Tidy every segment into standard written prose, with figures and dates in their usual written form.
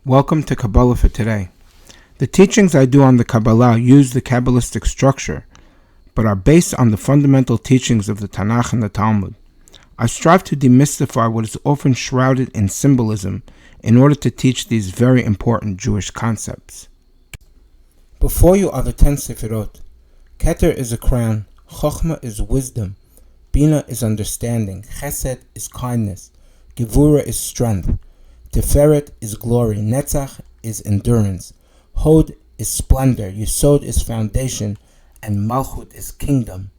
Welcome to Kabbalah for today. The teachings I do on the Kabbalah use the Kabbalistic structure, but are based on the fundamental teachings of the Tanakh and the Talmud. I strive to demystify what is often shrouded in symbolism in order to teach these very important Jewish concepts. Before you are the 10 Sefirot. Keter is a crown, Chochmah is wisdom, Bina is understanding, Chesed is kindness, Gevurah is strength, Tiferet is glory, Netzach is endurance, Hod is splendor, Yesod is foundation, and Malchut is kingdom.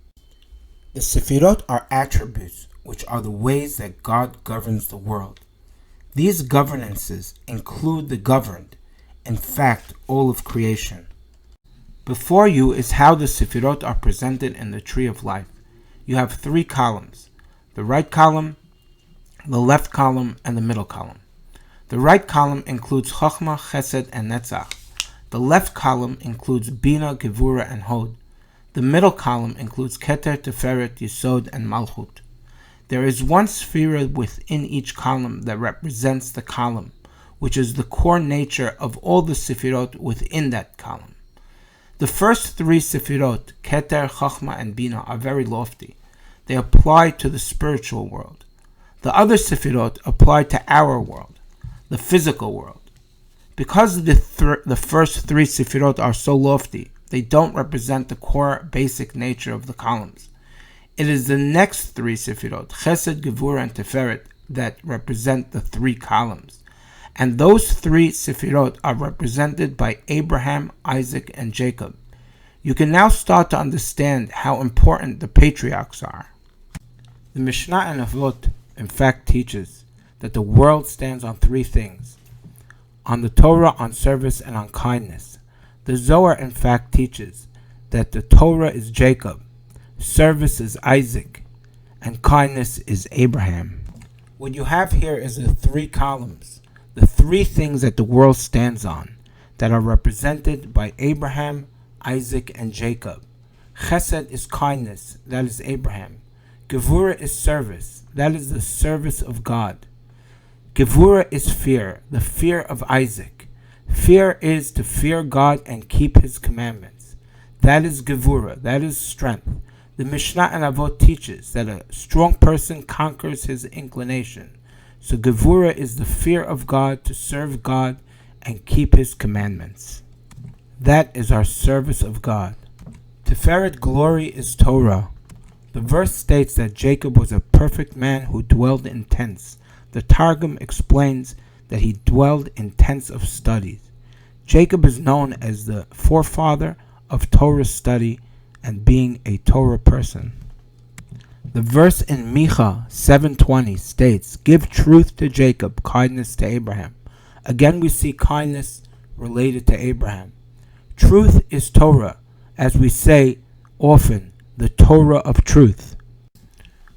The Sefirot are attributes, which are the ways that God governs the world. These governances include the governed, in fact, all of creation. Before you is how the Sefirot are presented in the Tree of Life. You have 3 columns, the right column, the left column, and the middle column. The right column includes Chochmah, Chesed, and Netzach. The left column includes Bina, Gevurah, and Hod. The middle column includes Keter, Tiferet, Yesod, and Malchut. There is one Sefirah within each column that represents the column, which is the core nature of all the Sefirot within that column. The first 3 Sefirot, Keter, Chochmah, and Bina, are very lofty. They apply to the spiritual world. The other Sefirot apply to our world, the physical world. Because the first 3 Sefirot are so lofty, they don't represent the core basic nature of the columns. It is the next 3 Sefirot, Chesed, Gevurah, and Tiferet, that represent the 3 columns. And those 3 Sefirot are represented by Abraham, Isaac, and Jacob. You can now start to understand how important the patriarchs are. The Mishnah and Avot, in fact, teaches that the world stands on 3 things: on the Torah, on service, and on kindness. The Zohar, in fact, teaches that the Torah is Jacob, service is Isaac, and kindness is Abraham. What you have here is the 3 columns, the 3 things that the world stands on, that are represented by Abraham, Isaac, and Jacob. Chesed is kindness, that is Abraham. Gevurah is service, that is the service of God. Gevurah is fear, the fear of Isaac. Fear is to fear God and keep His commandments. That is Gevurah, that is strength. The Mishnah and Avot teaches that a strong person conquers his inclination. So Gevurah is the fear of God, to serve God and keep His commandments. That is our service of God. Tiferet, glory, is Torah. The verse states that Jacob was a perfect man who dwelled in tents. The Targum explains that he dwelled in tents of studies. Jacob is known as the forefather of Torah study and being a Torah person. The verse in Micha 7:20 states, "Give truth to Jacob, kindness to Abraham." Again, we see kindness related to Abraham. Truth is Torah, as we say often, the Torah of truth.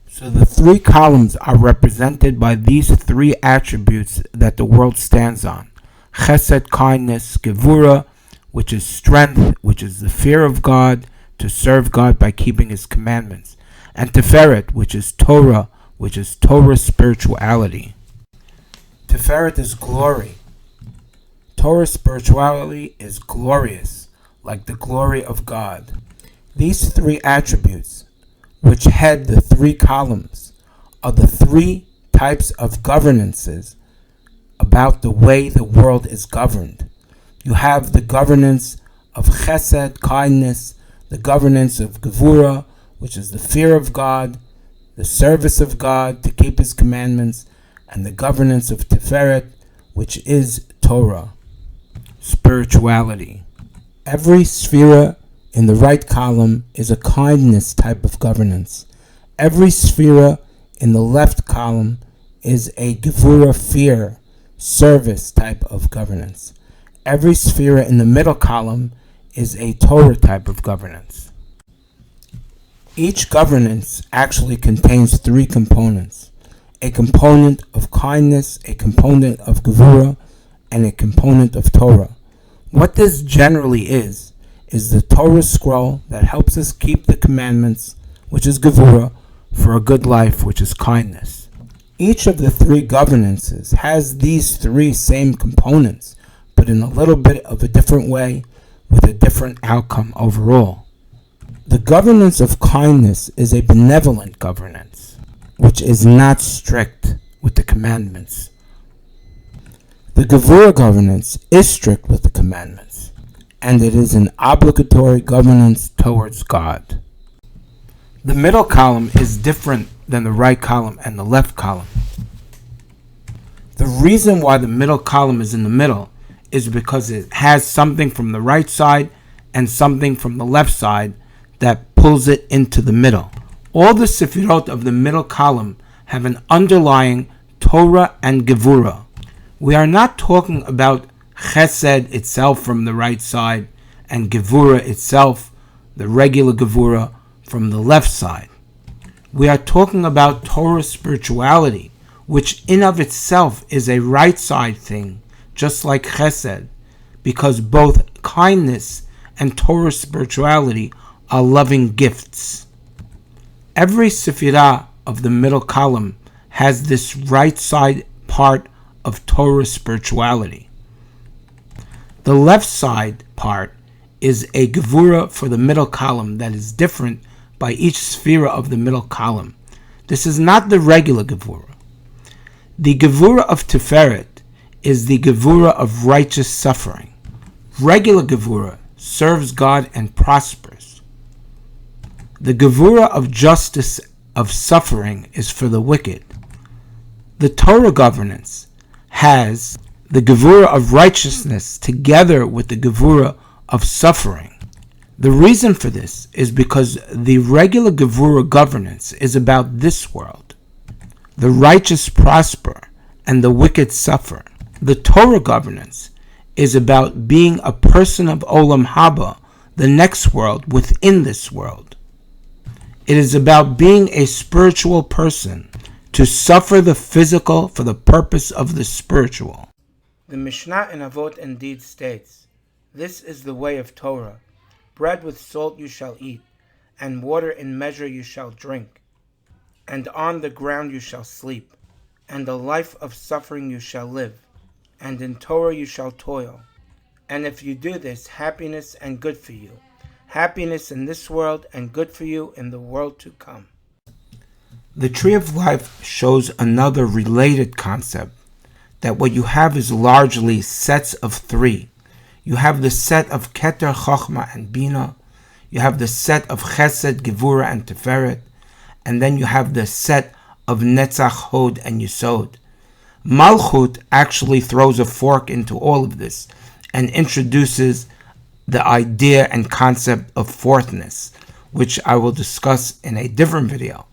So the 3 columns are represented by these 3 attributes that the world stands on. Chesed, kindness; Gevurah, which is strength, which is the fear of God, to serve God by keeping His commandments; and Tiferet, which is Torah, which is Torah spirituality. Tiferet is glory. Torah spirituality is glorious, like the glory of God. These 3 attributes, which head the 3 columns, are the 3 types of governances about the way the world is governed. You have the governance of Chesed, kindness; the governance of Gevurah, which is the fear of God, the service of God to keep His commandments; and the governance of Tiferet, which is Torah, spirituality. Every Sefirah in the right column is a kindness type of governance. Every Sefirah in the left column is a Gevurah, fear, service type of governance. Every Sefirah in the middle column is a Torah type of governance. Each governance actually contains 3 components: a component of kindness, a component of Gevurah, and a component of Torah. What this generally is the Torah scroll that helps us keep the commandments, which is Gevurah, for a good life, which is kindness. Each of the three governances has these three same components, but in a little bit of a different way, with a different outcome overall. The governance of kindness is a benevolent governance, which is not strict with the commandments. The Gevurah governance is strict with the commandments, and it is an obligatory governance towards God. The middle column is different than the right column and the left column. The reason why the middle column is in the middle is because it has something from the right side and something from the left side that pulls it into the middle. All the Sefirot of the middle column have an underlying Torah and Gevurah. We are not talking about Chesed itself from the right side and Gevurah itself, the regular Gevurah, from the left side. We are talking about Torah spirituality, which in of itself is a right side thing, just like Chesed, because both kindness and Torah spirituality are loving gifts. Every Sefirah of the middle column has this right side part of Torah spirituality. The left side part is a Gevurah for the middle column that is different by each Sefirah of the middle column. This is not the regular Gevurah. The Gevurah of Tiferet is the Gevurah of righteous suffering. Regular Gevurah serves God and prospers. The Gevurah of justice of suffering is for the wicked. The Torah governance has the Gevurah of righteousness together with the Gevurah of suffering. The reason for this is because the regular Gevurah governance is about this world. The righteous prosper and the wicked suffer. The Torah governance is about being a person of Olam Haba, the next world within this world. It is about being a spiritual person, to suffer the physical for the purpose of the spiritual. The Mishnah in Avot indeed states, "This is the way of Torah. Bread with salt you shall eat, and water in measure you shall drink, and on the ground you shall sleep, and a life of suffering you shall live, and in Torah you shall toil. And if you do this, happiness and good for you, happiness in this world and good for you in the world to come." The Tree of Life shows another related concept, that what you have is largely sets of three. You have the set of Keter, Chochmah, and Bina. You have the set of Chesed, Gevurah, and Tiferet. And then you have the set of Netzach, Hod, and Yesod. Malchut actually throws a fork into all of this and introduces the idea and concept of fourthness, which I will discuss in a different video.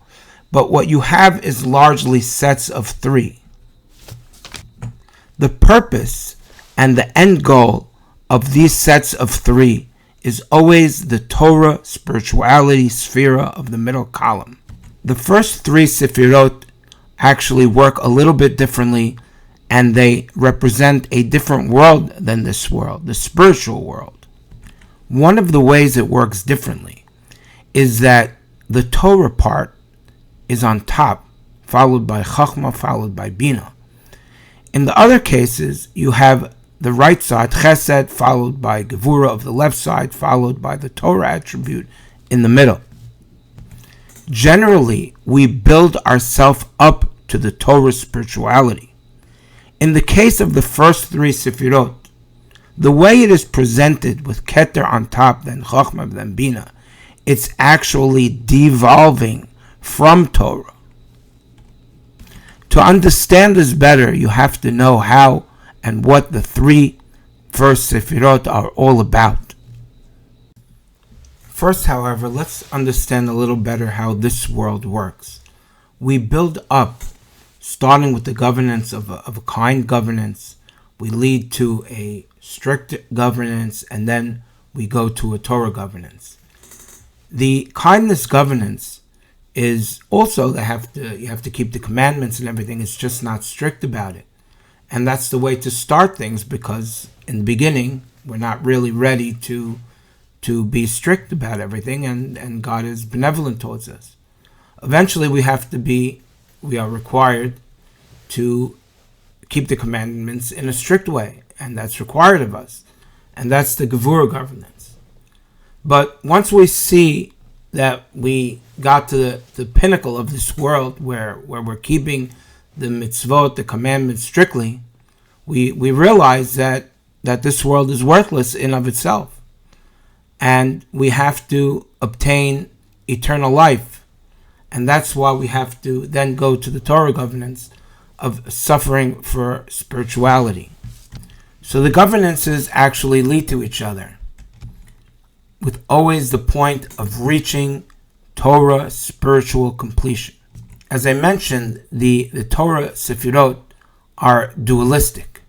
But what you have is largely sets of three. The purpose and the end goal of these sets of three is always the Torah spirituality sefira of the middle column. The first three Sefirot actually work a little bit differently, and they represent a different world than this world, the spiritual world. One of the ways it works differently is that the Torah part is on top, followed by Chachma, followed by Bina. In the other cases, you have the right side, Chesed, followed by Gevurah of the left side, followed by the Torah attribute in the middle. Generally, we build ourselves up to the Torah spirituality. In the case of the first three Sefirot, the way it is presented with Keter on top, then Chochmah, then Bina, it's actually devolving from Torah. To understand this better, you have to know how and what the three first Sefirot are all about. First, however, let's understand a little better how this world works. We build up, starting with the governance of a kind governance. We lead to a strict governance, and then we go to a Torah governance. The kindness governance is also you have to keep the commandments and everything. It's just not strict about it. And that's the way to start things, because in the beginning, we're not really ready to be strict about everything, and God is benevolent towards us. Eventually, we are required to keep the commandments in a strict way, and that's required of us. And that's the Gevurah governance. But once we see that we got to the pinnacle of this world where we're keeping the mitzvot, the commandments strictly, we realize that this world is worthless in of itself. And we have to obtain eternal life. And that's why we have to then go to the Torah governance of suffering for spirituality. So the governances actually lead to each other, with always the point of reaching Torah spiritual completion. As I mentioned, the Torah Sefirot are dualistic.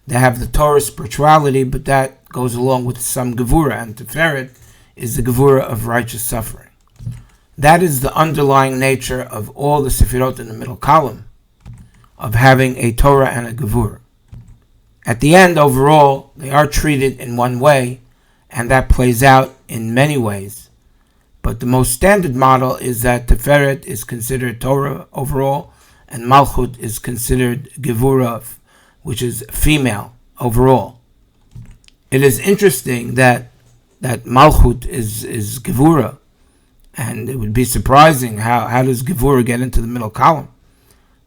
They have the Torah spirituality, but that goes along with some Gevurah, and Sefirot is the Gevurah of righteous suffering. That is the underlying nature of all the Sefirot in the middle column, of having a Torah and a Gevurah. At the end, overall, they are treated in one way, and that plays out in many ways. But the most standard model is that Tiferet is considered Torah overall, and Malchut is considered Gevurah, which is female overall. It is interesting that Malchut is Gevurah, and it would be surprising how does Gevurah get into the middle column.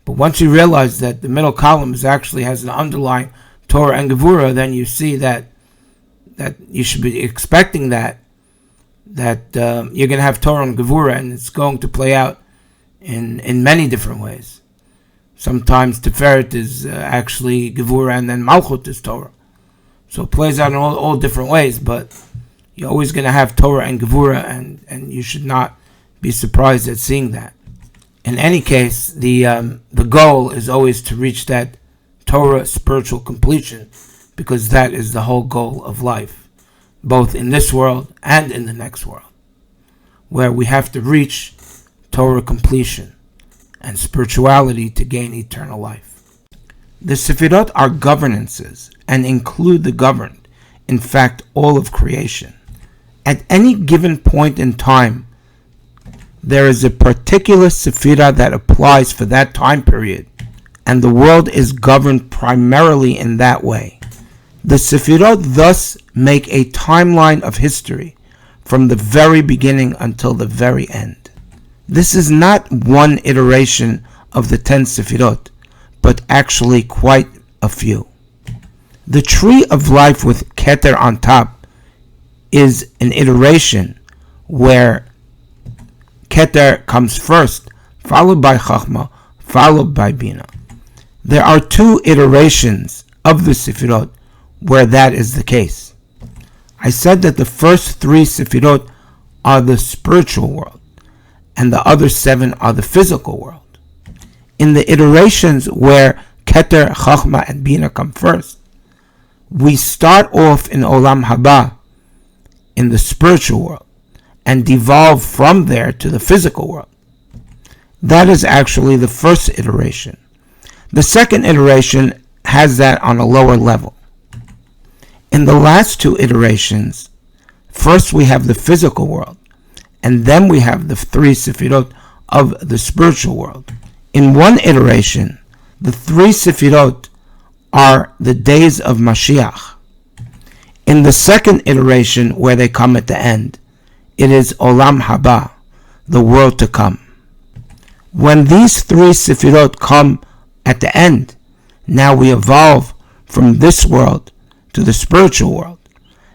But once you realize that the middle column actually has an underlying Torah and Gevurah, then you see that you should be expecting that you're going to have Torah and Gevurah, and it's going to play out in many different ways. Sometimes Tiferet is actually Gevurah, and then Malchut is Torah. So it plays out in all different ways, but you're always going to have Torah and Gevurah, and you should not be surprised at seeing that. In any case, the goal is always to reach that Torah spiritual completion, because that is the whole goal of life, both in this world and in the next world, where we have to reach Torah completion and spirituality to gain eternal life. The Sefirot are governances and include the governed, in fact, all of creation. At any given point in time, there is a particular Sefirah that applies for that time period, and the world is governed primarily in that way. The Sefirot thus make a timeline of history from the very beginning until the very end. This is not one iteration of the 10 Sefirot, but actually quite a few. The tree of life with Keter on top is an iteration where Keter comes first, followed by Chachma, followed by Bina. There are 2 iterations of the Sefirot where that is the case. I said that the first 3 Sefirot are the spiritual world, and the other 7 are the physical world. In the iterations where Keter, Chachma, and Bina come first, we start off in Olam Haba, in the spiritual world, and devolve from there to the physical world. That is actually the first iteration. The second iteration has that on a lower level. In the last 2 iterations, first we have the physical world, and then we have the 3 Sefirot of the spiritual world. In one iteration, the 3 Sefirot are the days of Mashiach. In the second iteration, where they come at the end, it is Olam Haba, the world to come. When these 3 Sefirot come at the end, now we evolve from this world to the spiritual world,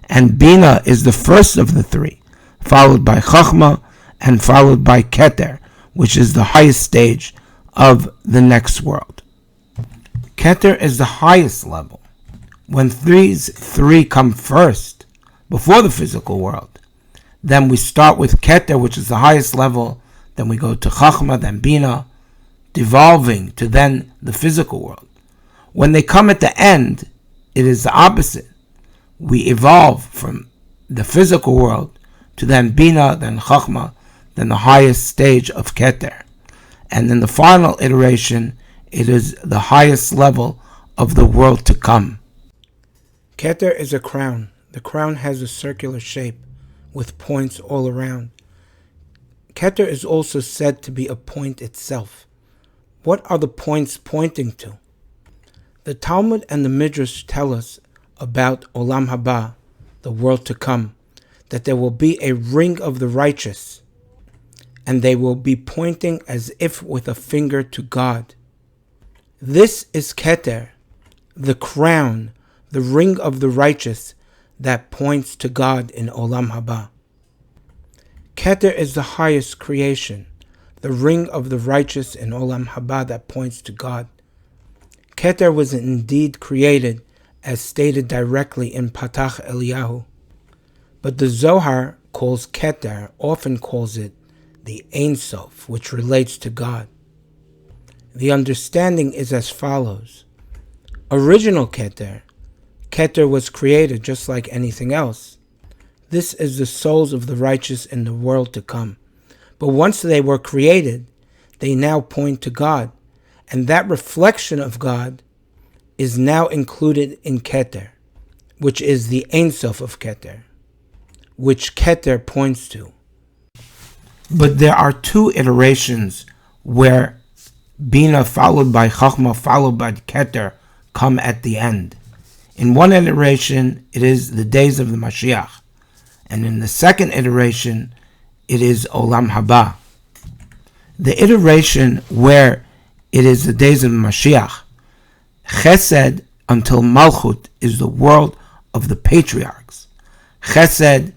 and Bina is the first of the 3, followed by Chachma, and followed by Keter, which is the highest stage of the next world. Keter is the highest level. When these 3 come first, before the physical world, then we start with Keter, which is the highest level, then we go to Chachma, then Bina, devolving to then the physical world. When they come at the end, it is the opposite. We evolve from the physical world to then Bina, then Chachma, then the highest stage of Keter. And in the final iteration, it is the highest level of the world to come. Keter is a crown. The crown has a circular shape with points all around. Keter is also said to be a point itself. What are the points pointing to? The Talmud and the Midrash tell us about Olam Haba, the world to come, that there will be a ring of the righteous, and they will be pointing as if with a finger to God. This is Keter, the crown, the ring of the righteous that points to God in Olam Haba. Keter is the highest creation, the ring of the righteous in Olam Haba that points to God. Keter was indeed created as stated directly in Patach Eliyahu, but the Zohar often calls it the Ein Sof, which relates to God. The understanding is as follows. Original Keter was created just like anything else. This is the souls of the righteous in the world to come. But once they were created, they now point to God, and that reflection of God is now included in Keter, which is the Ein Sof of Keter, which Keter points to. But there are two iterations where Bina followed by Chachma followed by Keter come at the end. In one iteration, it is the days of the Mashiach, and in the second iteration, it is Olam Haba. The iteration where it is the days of Mashiach, Chesed until Malchut is the world of the patriarchs. Chesed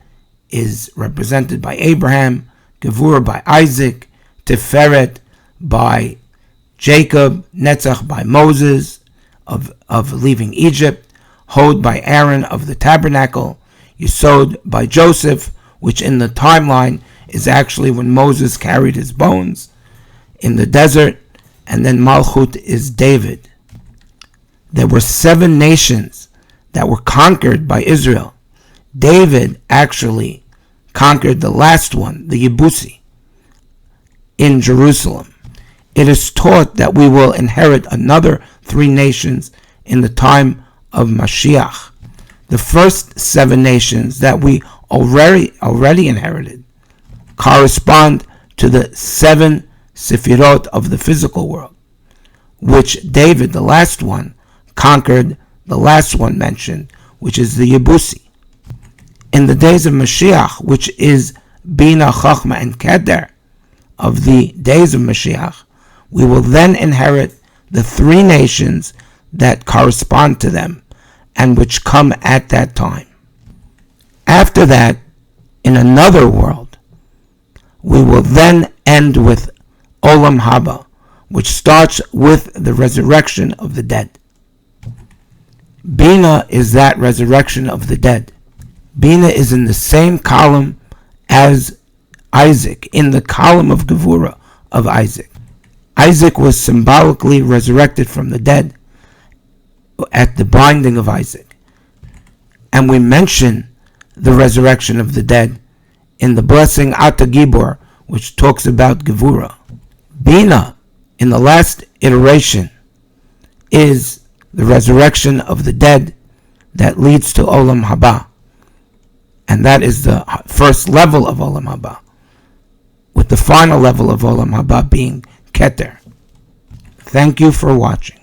is represented by Abraham, Gevurah by Isaac, Tiferet by Jacob, Netzach by Moses of leaving Egypt, Hod by Aaron of the tabernacle, Yesod by Joseph, which in the timeline is actually when Moses carried his bones in the desert, and then Malchut is David. There were 7 nations that were conquered by Israel. David actually conquered the last one, the Yebusi, in Jerusalem. It is taught that we will inherit another 3 nations in the time of Mashiach. The first 7 nations that we already inherited correspond to the 7 Sefirot of the physical world, which David, the last one, conquered the last one mentioned, which is the Yebusi. In the days of Mashiach, which is Bina, Chachma, and Keter of the days of Mashiach, we will then inherit the 3 nations that correspond to them and which come at that time. After that, in another world, we will then end with Olam Haba, which starts with the resurrection of the dead. Bina is that resurrection of the dead. Bina is in the same column as Isaac, in the column of Gevurah of Isaac. Isaac was symbolically resurrected from the dead at the binding of Isaac. And we mention the resurrection of the dead in the blessing Ata Gibor, which talks about Gevurah. Bina, in the last iteration, is the resurrection of the dead that leads to Olam Haba. And that is the first level of Olam Haba, with the final level of Olam Haba being Keter. Thank you for watching.